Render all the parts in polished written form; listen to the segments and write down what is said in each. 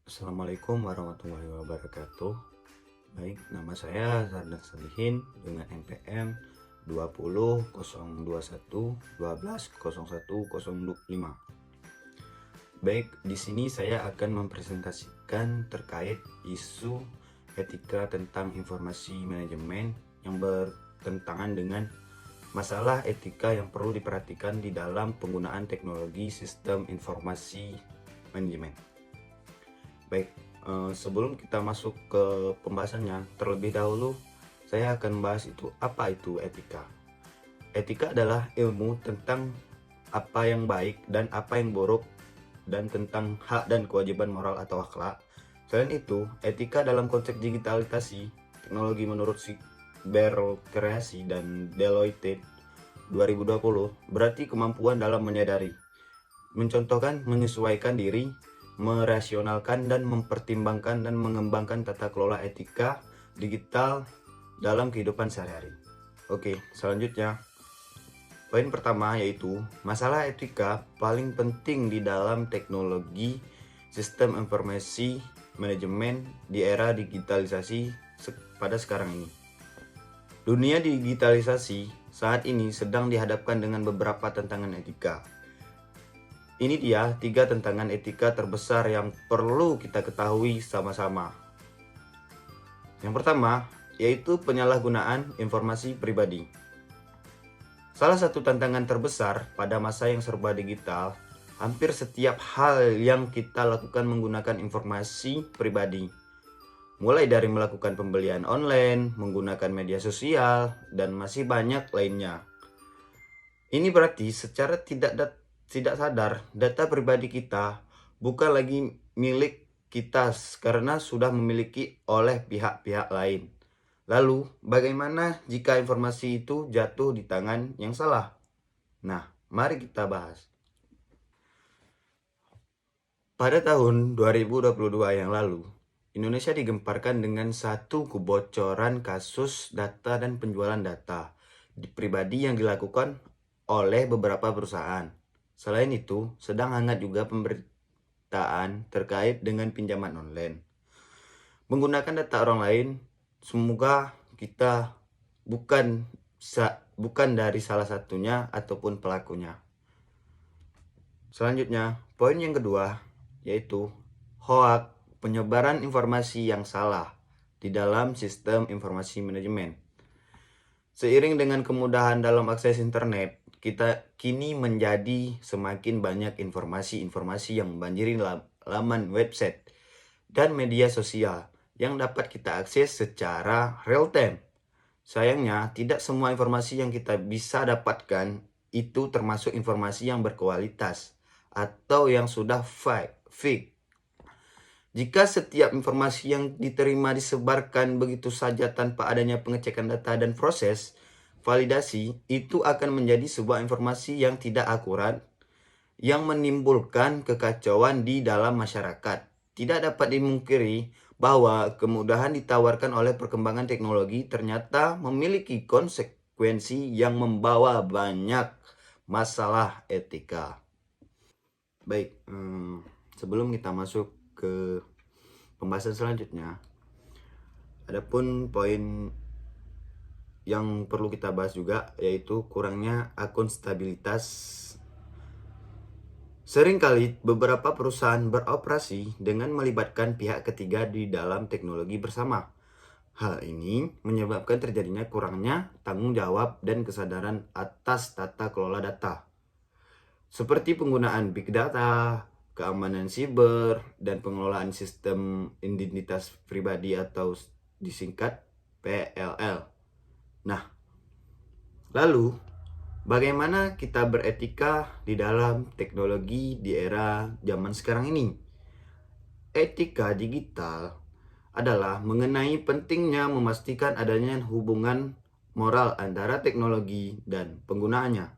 Assalamualaikum warahmatullahi wabarakatuh. Baik, nama saya Zardan Salihin dengan NPM 20 01 12 01 05. Baik, di sini saya akan mempresentasikan terkait isu etika tentang informasi manajemen yang bertentangan dengan masalah etika yang perlu diperhatikan di dalam penggunaan teknologi sistem informasi manajemen. Baik, sebelum kita masuk ke pembahasannya, terlebih dahulu saya akan membahas apa itu etika. Etika adalah ilmu tentang apa yang baik dan apa yang buruk dan tentang hak dan kewajiban moral atau akhlak. Selain itu, etika dalam konteks digitalisasi teknologi menurut Berkreasi dan Deloitte 2020 berarti kemampuan dalam menyadari, mencontohkan, menyesuaikan diri, merasionalkan dan mempertimbangkan dan mengembangkan tata kelola etika digital dalam kehidupan sehari-hari. Oke, selanjutnya poin pertama yaitu masalah etika paling penting di dalam teknologi sistem informasi manajemen di era digitalisasi pada sekarang ini. Dunia digitalisasi saat ini sedang dihadapkan dengan beberapa tantangan etika. Ini dia 3 tantangan etika terbesar yang perlu kita ketahui sama-sama. Yang pertama, yaitu penyalahgunaan informasi pribadi. Salah satu tantangan terbesar pada masa yang serba digital, hampir setiap hal yang kita lakukan menggunakan informasi pribadi. Mulai dari melakukan pembelian online, menggunakan media sosial, dan masih banyak lainnya. Ini berarti secara tidak sadar, data pribadi kita bukan lagi milik kita karena sudah memiliki oleh pihak-pihak lain. Lalu, bagaimana jika informasi itu jatuh di tangan yang salah? Nah, mari kita bahas. Pada tahun 2022 yang lalu, Indonesia digemparkan dengan satu kebocoran kasus data dan penjualan data pribadi yang dilakukan oleh beberapa perusahaan. Selain itu, sedang hangat juga pemberitaan terkait dengan pinjaman online. Menggunakan data orang lain, semoga kita bukan dari salah satunya ataupun pelakunya. Selanjutnya, poin yang kedua yaitu hoax, penyebaran informasi yang salah di dalam sistem informasi manajemen. Seiring dengan kemudahan dalam akses internet, kita kini menjadi semakin banyak informasi-informasi yang membanjiri laman website dan media sosial yang dapat kita akses secara real time. Sayangnya, tidak semua informasi yang kita bisa dapatkan itu termasuk informasi yang berkualitas atau yang sudah fake. Jika setiap informasi yang diterima disebarkan begitu saja tanpa adanya pengecekan data dan proses validasi, itu akan menjadi sebuah informasi yang tidak akurat, yang menimbulkan kekacauan di dalam masyarakat. Tidak dapat dimungkiri bahwa kemudahan ditawarkan oleh perkembangan teknologi ternyata memiliki konsekuensi yang membawa banyak masalah etika. Baik, sebelum kita masuk ke pembahasan selanjutnya, adapun poin yang perlu kita bahas juga yaitu kurangnya akuntabilitas. Seringkali beberapa perusahaan beroperasi dengan melibatkan pihak ketiga di dalam teknologi bersama. Hal ini menyebabkan terjadinya kurangnya tanggung jawab dan kesadaran atas tata kelola data, seperti penggunaan big data, keamanan siber, dan pengelolaan sistem identitas pribadi atau disingkat PLL. Nah, lalu bagaimana kita beretika di dalam teknologi di era zaman sekarang ini? Etika digital adalah mengenai pentingnya memastikan adanya hubungan moral antara teknologi dan penggunaannya.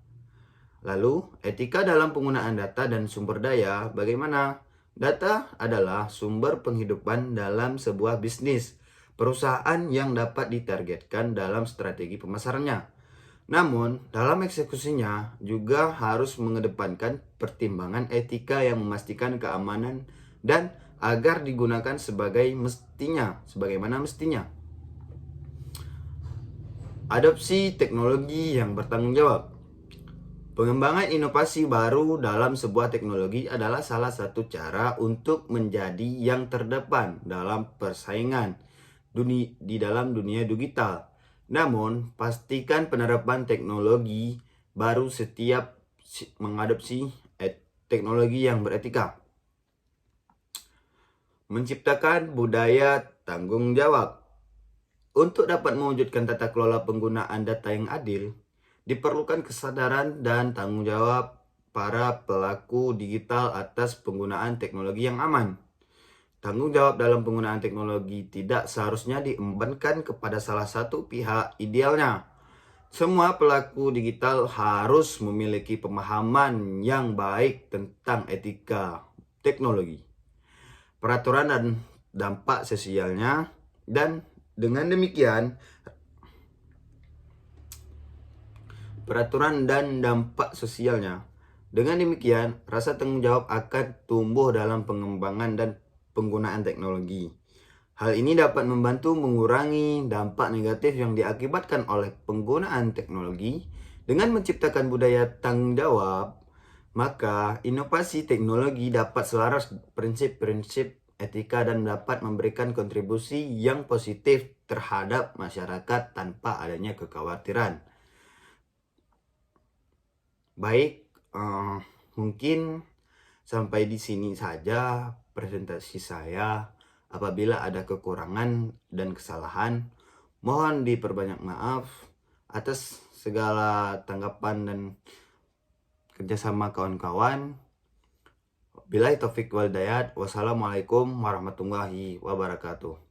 Lalu, etika dalam penggunaan data dan sumber daya, bagaimana? Data adalah sumber penghidupan dalam sebuah bisnis, perusahaan yang dapat ditargetkan dalam strategi pemasarannya. Namun, dalam eksekusinya juga harus mengedepankan pertimbangan etika yang memastikan keamanan dan agar digunakan sebagaimana mestinya. Adopsi teknologi yang bertanggung jawab. Pengembangan inovasi baru dalam sebuah teknologi adalah salah satu cara untuk menjadi yang terdepan dalam persaingan di dalam dunia digital. Namun, pastikan penerapan teknologi baru setiap mengadopsi teknologi yang beretika. Menciptakan budaya tanggung jawab. Untuk dapat mewujudkan tata kelola penggunaan data yang adil, diperlukan kesadaran dan tanggung jawab para pelaku digital atas penggunaan teknologi yang aman. Tanggung jawab dalam penggunaan teknologi tidak seharusnya diembankan kepada salah satu pihak. Idealnya, semua pelaku digital harus memiliki pemahaman yang baik tentang etika teknologi, peraturan dan dampak sosialnya, dan dengan demikian rasa tanggung jawab akan tumbuh dalam pengembangan dan penggunaan teknologi. Hal ini dapat membantu mengurangi dampak negatif yang diakibatkan oleh penggunaan teknologi. Dengan menciptakan budaya tanggung jawab, maka inovasi teknologi dapat selaras prinsip-prinsip etika dan dapat memberikan kontribusi yang positif terhadap masyarakat tanpa adanya kekhawatiran. Baik, mungkin sampai di sini saja presentasi saya. Apabila ada kekurangan dan kesalahan, mohon diperbanyak maaf atas segala tanggapan dan kerjasama kawan-kawan. Billahi taufik wal hidayah. Wassalamualaikum warahmatullahi wabarakatuh.